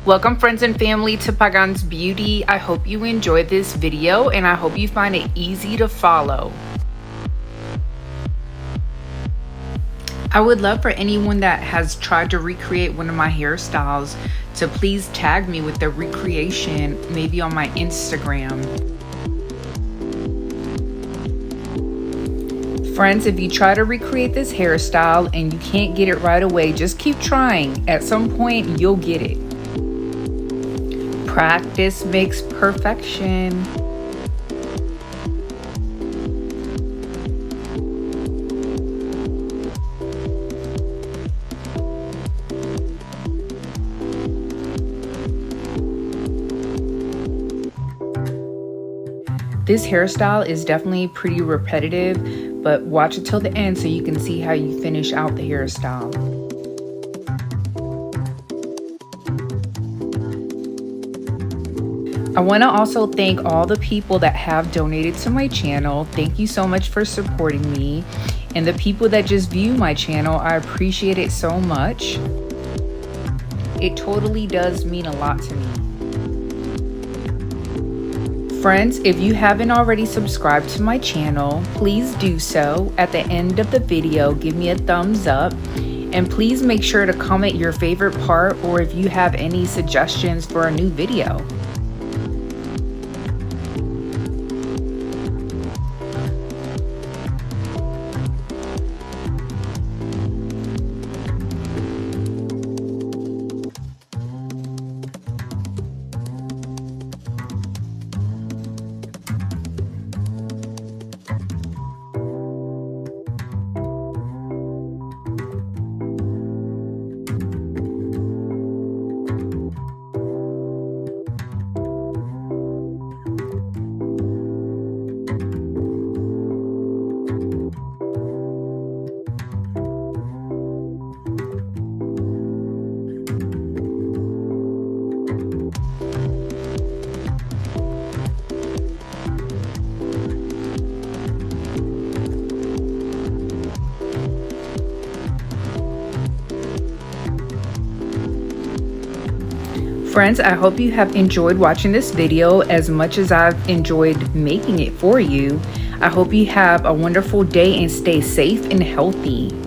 Welcome friends and family to Pagans Beauty. I hope you enjoyed this video and I hope you find it easy to follow. I would love for anyone that has tried to recreate one of my hairstyles to please tag me with the recreation, maybe on my Instagram. Friends, if you try to recreate this hairstyle and you can't get it right away, just keep trying. At some point, you'll get it. Practice makes perfection. This hairstyle is definitely pretty repetitive, but watch it till the end so you can see how you finish out the hairstyle. I want to also thank all the people that have donated to my channel. Thank you so much for supporting me. And the people that just view my channel, I appreciate it so much. It totally does mean a lot to me. Friends, if you haven't already subscribed to my channel, please do so. At the end of the video, give me a thumbs up. And please make sure to comment your favorite part or if you have any suggestions for a new video. Friends, I hope you have enjoyed watching this video as much as I've enjoyed making it for you. I hope you have a wonderful day and stay safe and healthy.